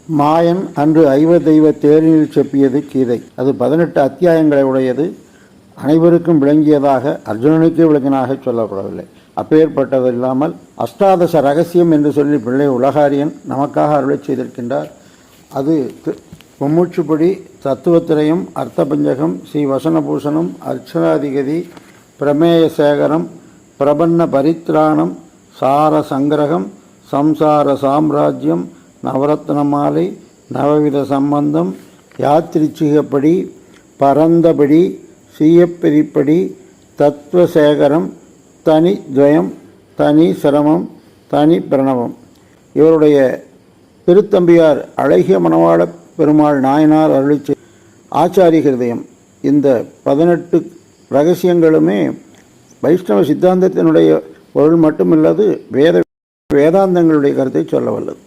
மாயன் அன்று தெய்வ தேரினில் செப்பியது கீதை. அது 18 அத்தியாயங்களை உடையது. அனைவருக்கும் விளங்கியதாக அர்ஜுனனுக்கு விளங்கினாக சொல்லப்படவில்லை. அப்பேற்பட்டது இல்லாமல் அஷ்டாதச ரகசியம் என்று சொல்லி பிள்ளை உலகாரியன் நமக்காக அருளை செய்திருக்கின்றார். அது மும்மூச்சுப்படி, தத்துவத்திரயம், அர்த்தபஞ்சகம், ஸ்ரீ வசனபூஷணம், அர்ச்சனாதிகதி, பிரமேய சேகரம், பிரபன்ன பரித்ராணம், சார சங்கிரகம், சம்சார சாம்ராஜ்யம், நவரத்ன மாலை, நவவித சம்பந்தம், யாத்திரிச்சிகப்படி, பரந்தபடி, சீயப்பிரிப்படி, தத்துவசேகரம், தனி துவயம், தனி சிரமம், தனி பிரணவம். இவருடைய திருத்தம்பியார் அழகிய மணவாள பெருமாள் நாயனார் அருளி ஆச்சாரிய ஹிருதயம். இந்த 18 ரகசியங்களுமே வைஷ்ணவ சித்தாந்தத்தினுடைய பொருள் மட்டுமில்லது வேதாந்தங்களுடைய கருத்தை சொல்ல வல்லது.